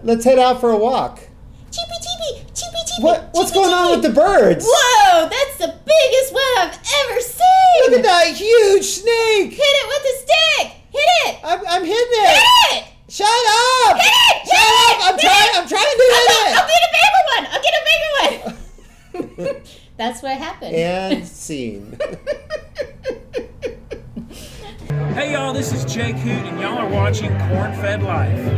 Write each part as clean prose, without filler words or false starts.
let's head out for a walk. Cheepy, cheepy, cheepy, cheepy. What's going on with the birds? Whoa, that's the biggest one I've ever seen. Look at that huge snake. Hit it with the stick. Hit it. I'm hitting it. Hit it. Shut up. Hit it. Shut up. I'm trying to hit it. I'll get a bigger one. I'll get a bigger one. That's what happened. And scene. Hey y'all, this is Jake Hoot and y'all are watching Corn-Fed Life.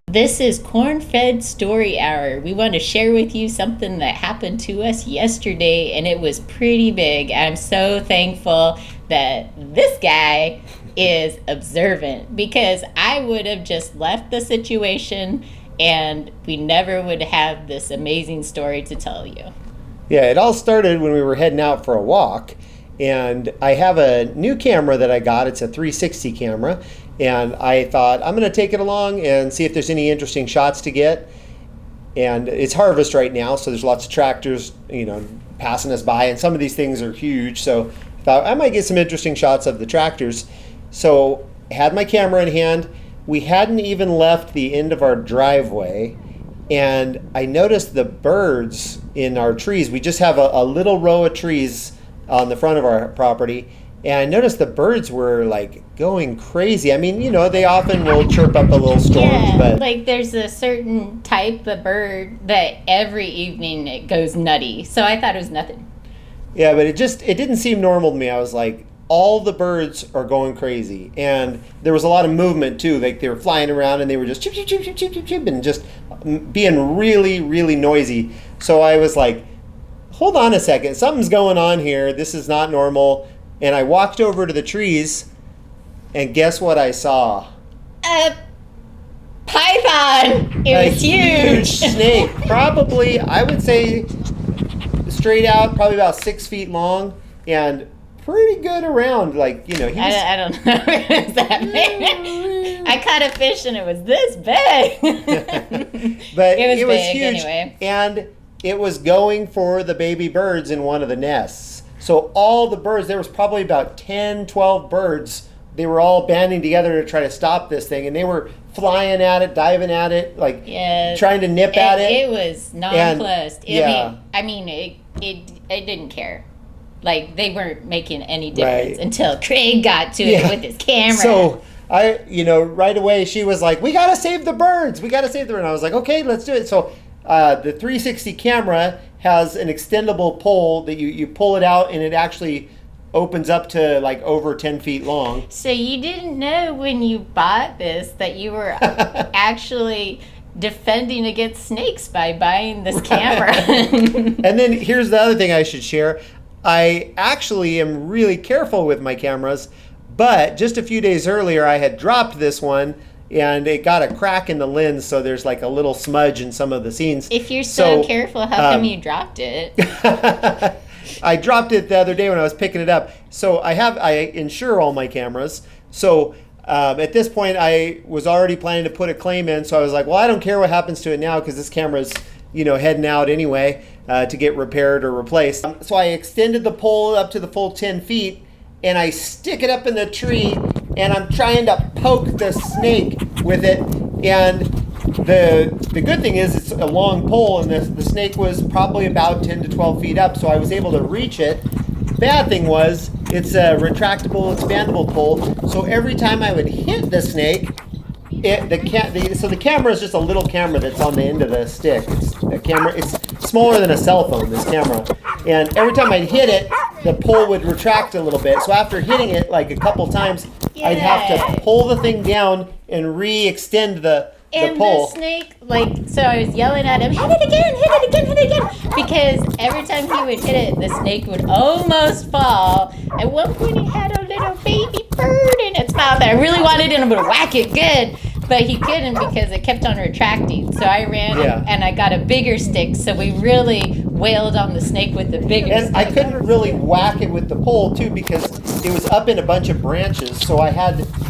This is Corn-Fed Story Hour. We want to share with you something that happened to us yesterday, and it was pretty big. I'm so thankful that this guy is observant, because I would have just left the situation and we never would have this amazing story to tell you. Yeah, it all started when we were heading out for a walk. And I have a new camera that I got. It's a 360 camera. And I thought, I'm going to take it along and see if there's any interesting shots to get. And it's harvest right now, so there's lots of tractors, passing us by. And some of these things are huge. So I thought I might get some interesting shots of the tractors. So I had my camera in hand. We hadn't even left the end of our driveway. And I noticed the birds in our trees. We just have a little row of trees on the front of our property, and I noticed the birds were like going crazy. I mean, they often will chirp up a little storms, but like there's a certain type of bird that every evening it goes nutty. So I thought it was nothing. Yeah, but it didn't seem normal to me. I was like, all the birds are going crazy, and there was a lot of movement too. Like they were flying around and they were just chip chip chip chip chip chip chip and just being really really noisy. So I was like, hold on a second, something's going on here. This is not normal. And I walked over to the trees, and guess what I saw? A python. It was huge. Snake. Probably, I would say, straight out, probably about 6 feet long, and pretty good around. Like, he was... I don't know. What does that mean? I caught a fish and it was this big. But it was big, huge. anyway. And it was going for the baby birds in one of the nests. So all the birds, there was probably about 10, 12 birds. They were all banding together to try to stop this thing. And they were flying at it, diving at it, trying to nip at it. It was nonplussed. I mean, it didn't care. Like, they weren't making any difference until Craig got to it with his camera. So right away she was like, we got to save the birds. We got to save the birds. And I was like, okay, let's do it. So the 360 camera has an extendable pole that you pull it out, and it actually opens up to like over 10 feet long. So you didn't know when you bought this that you were actually defending against snakes by buying this camera. And then here's the other thing I should share. I actually am really careful with my cameras, but just a few days earlier I had dropped this one, and it got a crack in the lens, so there's like a little smudge in some of the scenes. If you're so careful, how come you dropped it? I dropped it the other day when I was picking it up. So I insure all my cameras. So at this point, I was already planning to put a claim in. So I was like, well, I don't care what happens to it now, because this camera's heading out anyway to get repaired or replaced. So I extended the pole up to the full 10 feet, and I stick it up in the tree, and I'm trying to poke the snake with it. And the good thing is it's a long pole, and the snake was probably about 10 to 12 feet up, so I was able to reach it. Bad thing was it's a retractable, expandable pole, so every time I would hit the snake, so the camera is just a little camera that's on the end of the stick. It's smaller than a cell phone, this camera. And every time I'd hit it, the pole would retract a little bit. So after hitting it like a couple times, I'd have to pull the thing down and re-extend the pole. The snake, so I was yelling at him, hit it again, hit it again, hit it again. Because every time he would hit it, the snake would almost fall. At one point, he had a little baby bird in its mouth. I really wanted him to whack it good, but he couldn't because it kept on retracting. So I ran and I got a bigger stick. So we really wailed on the snake with the bigger stick. And I couldn't really whack it with the pole too, because it was up in a bunch of branches. So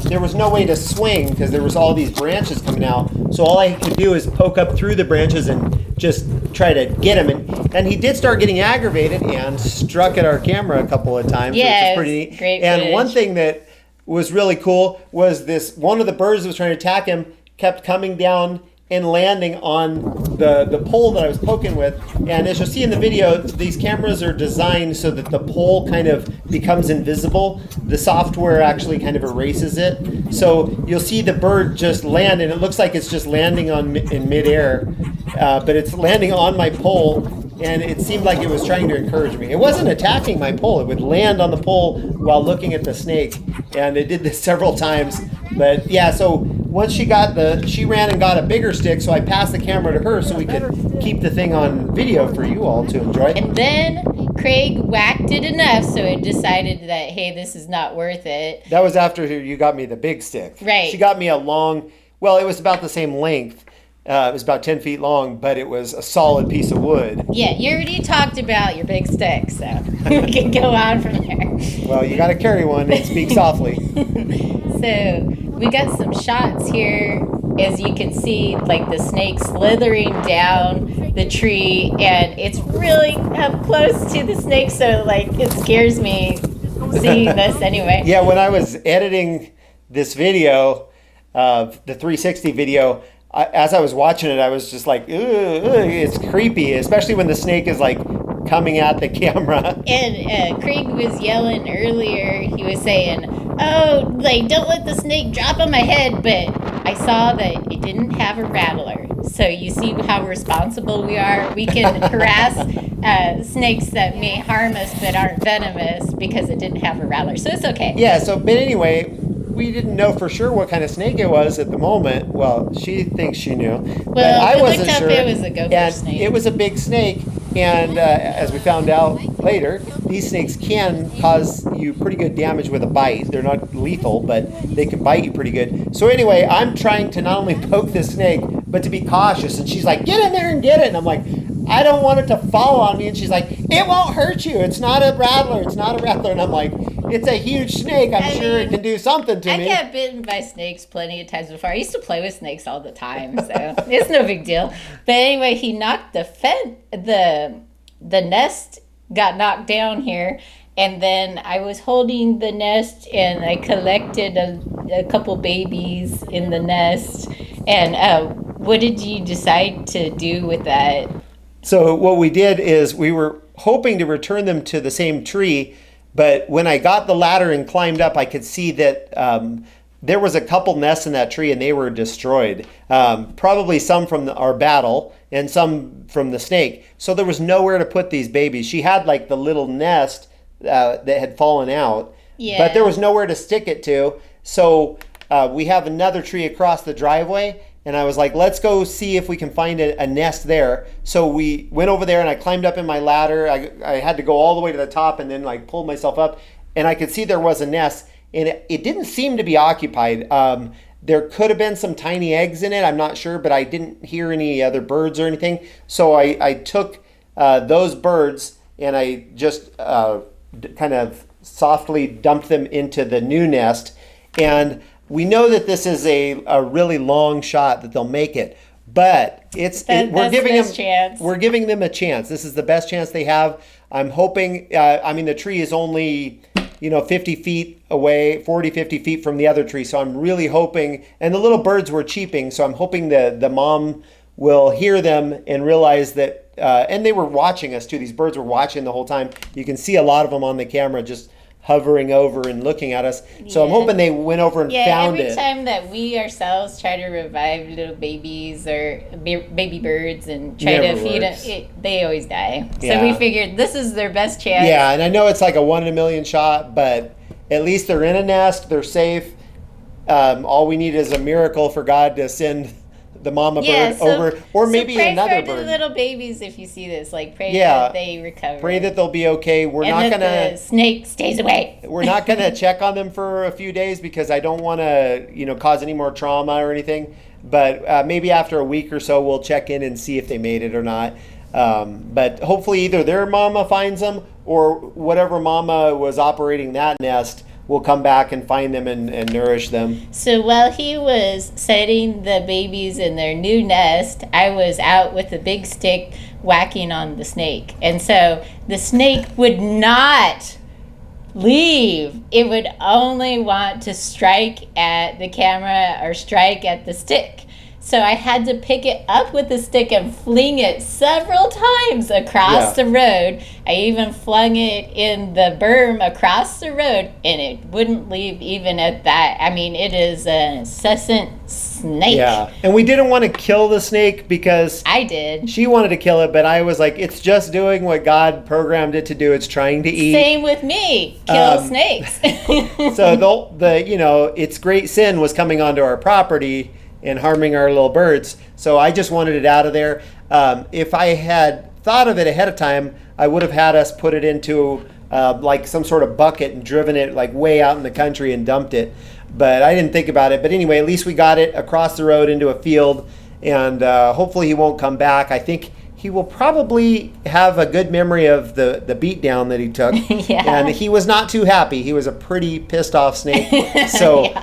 there was no way to swing because there was all these branches coming out. So all I could do is poke up through the branches and just try to get him. And he did start getting aggravated and struck at our camera a couple of times, which is pretty neat. Great and footage. one thing that was really cool was one of the birds that was trying to attack him kept coming down and landing on the pole that I was poking with. And as you'll see in the video, these cameras are designed so that the pole kind of becomes invisible. The software actually kind of erases it. So you'll see the bird just land, and it looks like it's just landing in midair, but it's landing on my pole. And it seemed like it was trying to encourage me. It wasn't attacking my pole. It would land on the pole while looking at the snake. And it did this several times. But yeah, so once she ran and got a bigger stick, so I passed the camera to her so we could keep the thing on video for you all to enjoy. And then Craig whacked it enough so it decided that, hey, this is not worth it. That was after you got me the big stick. Right. She got me a long, well, it was about the same length. It was about 10 feet long, but it was a solid piece of wood. Yeah, you already talked about your big stick, so we can go on from there. Well, you got to carry one and speak softly. So we got some shots here, as you can see, like the snake slithering down the tree, and it's really up close to the snake, so like it scares me seeing this anyway. Yeah, when I was editing this video, the 360 video, as I was watching it, I was just like, it's creepy, especially when the snake is like coming at the camera. And Craig was yelling earlier, he was saying, oh, like, don't let the snake drop on my head, but I saw that it didn't have a rattler. So you see how responsible we are. We can harass snakes that may harm us but aren't venomous because it didn't have a rattler. So it's okay. Yeah, but anyway, we didn't know for sure what kind of snake it was at the moment. Well, she thinks she knew. But I wasn't sure. It was a gopher snake. It was a big snake. And as we found out later, these snakes can cause you pretty good damage with a bite. They're not lethal, but they can bite you pretty good. So anyway, I'm trying to not only poke the snake, but to be cautious. And she's like, get in there and get it. And I'm like, I don't want it to fall on me. And she's like, it won't hurt you. It's not a rattler. It's not a rattler. And I'm like, it's a huge snake. I'm sure it can do something to me. I got bitten by snakes plenty of times before. I used to play with snakes all the time, so it's no big deal. But anyway, he knocked the nest got knocked down here, and then I was holding the nest, and I collected a couple babies in the nest. And what did you decide to do with that? So what we did is we were hoping to return them to the same tree, but when I got the ladder and climbed up, I could see that there was a couple nests in that tree and they were destroyed. Probably some from our battle and some from the snake. So there was nowhere to put these babies. She had like the little nest that had fallen out, but there was nowhere to stick it to. So we have another tree across the driveway, and I was like, let's go see if we can find a nest there. So we went over there and I climbed up in my ladder. I had to go all the way to the top and then like pulled myself up, and I could see there was a nest, and it didn't seem to be occupied. There could have been some tiny eggs in it, I'm not sure, but I didn't hear any other birds or anything. So I took those birds and I just kind of softly dumped them into the new nest. And we know that this is a really long shot that they'll make it, but we're giving them a chance. This is the best chance they have. I'm hoping, the tree is only 50 feet away, 40, 50 feet from the other tree. So I'm really hoping, and the little birds were cheeping, so I'm hoping that the mom will hear them and realize that, and they were watching us too. These birds were watching the whole time. You can see a lot of them on the camera just hovering over and looking at us. So I'm hoping they went over and found it. Every time that we ourselves try to revive little babies or baby birds and try to feed them, they always die. So we figured this is their best chance. Yeah, and I know it's like a 1 in a million shot, but at least they're in a nest, they're safe. All we need is a miracle for God to send the mama bird over, or maybe another bird. Pray for the little babies if you see this. Like, pray that they recover. Pray that they'll be okay. The snake stays away. We're not gonna check on them for a few days because I don't want to, cause any more trauma or anything. But maybe after a week or so, we'll check in and see if they made it or not. But hopefully, either their mama finds them or whatever mama was operating that nest will come back and find them and nourish them. So while he was setting the babies in their new nest, I was out with a big stick whacking on the snake. And so the snake would not leave. It would only want to strike at the camera or strike at the stick. So I had to pick it up with a stick and fling it several times across the road. I even flung it in the berm across the road, and it wouldn't leave even at that. I mean, it is an incessant snake. Yeah, and we didn't want to kill the snake because I did. she wanted to kill it, but I was like, it's just doing what God programmed it to do. It's trying to eat. Same with me. Kill snakes. So the its great sin was coming onto our property and harming our little birds. So I just wanted it out of there. If I had thought of it ahead of time, I would have had us put it into like some sort of bucket and driven it like way out in the country and dumped it. But I didn't think about it. But anyway, at least we got it across the road into a field, and hopefully he won't come back. I think he will probably have a good memory of the beat down that he took. And he was not too happy. He was a pretty pissed off snake. So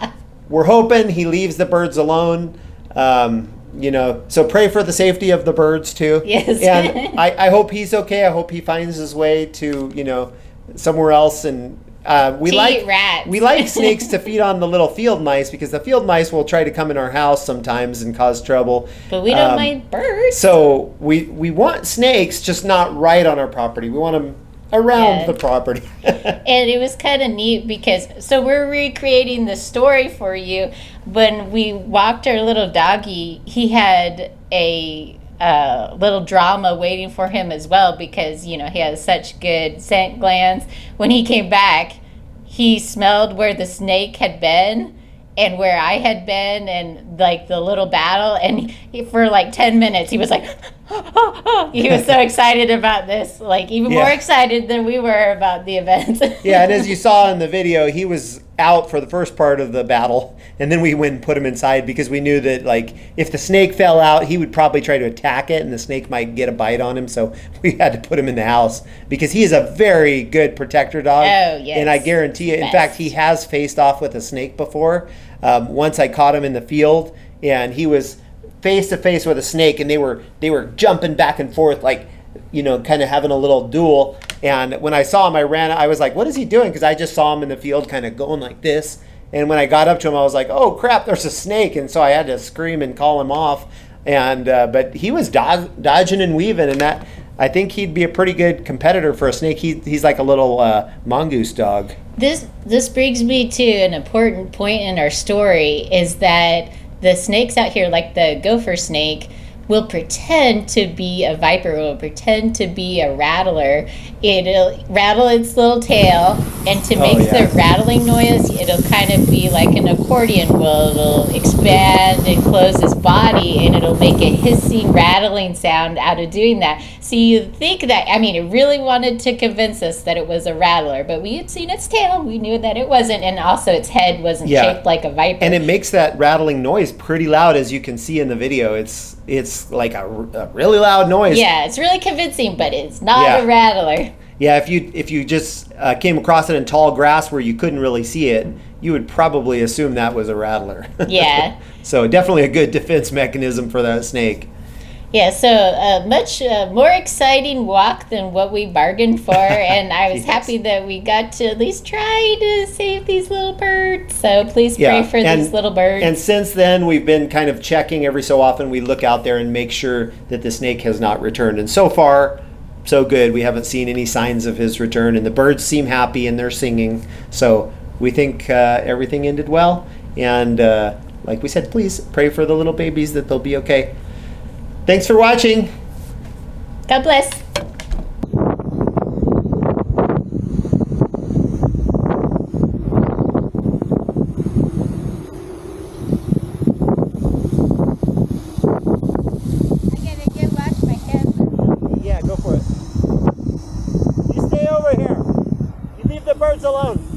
we're hoping he leaves the birds alone. So pray for the safety of the birds too. Yes. And I hope he's okay. I hope he finds his way to, somewhere else. And we like rats. We like snakes to feed on the little field mice, because the field mice will try to come in our house sometimes and cause trouble. But we don't mind birds. So we want snakes, just not right on our property. We want them around the property. And it was kind of neat because, so we're recreating the story for you. When we walked our little doggy, he had a little drama waiting for him as well, because, he has such good scent glands. When he came back, he smelled where the snake had been and where I had been, and like the little battle, and for like 10 minutes he was like he was so excited about this, like even more excited than we were about the event. And as you saw in the video, he was out for the first part of the battle, and then we went and put him inside because we knew that, like, if the snake fell out, he would probably try to attack it and the snake might get a bite on him. So we had to put him in the house because he is a very good protector dog. Oh, yes. And I guarantee you, in fact, he has faced off with a snake before. Once I caught him in the field, and he was face to face with a snake, and they were jumping back and forth, like, kind of having a little duel. And when I saw him, I was like, what is he doing? Because I just saw him in the field kind of going like this. And when I got up to him, I was like, oh crap, there's a snake. And so I had to scream and call him off. And but he was dodging and weaving, and that, I think he'd be a pretty good competitor for a snake. He's like a little mongoose dog. This brings me to an important point in our story, is that the snakes out here, like the gopher snake, will pretend to be a viper, will pretend to be a rattler. It'll rattle its little tail, and to make the rattling noise, it'll kind of be like an accordion. It'll expand and close its body, and it'll make a hissing, rattling sound out of doing that. So you think that, it really wanted to convince us that it was a rattler, but we had seen its tail. We knew that it wasn't, and also its head wasn't shaped like a viper. And it makes that rattling noise pretty loud, as you can see in the video. It's like a really loud noise. Yeah, it's really convincing, but it's not a rattler. Yeah, if you just came across it in tall grass where you couldn't really see it, you would probably assume that was a rattler. Yeah. So definitely a good defense mechanism for that snake. Yeah, so a much more exciting walk than what we bargained for, and I was happy that we got to at least try to save these little birds. So please pray for these little birds. And since then, we've been kind of checking every so often. We look out there and make sure that the snake has not returned. And so far, so good. We haven't seen any signs of his return, and the birds seem happy and they're singing. So we think everything ended well. And like we said, please pray for the little babies that they'll be okay. Thanks for watching. God bless. Yeah, go for it. You stay over here. You leave the birds alone.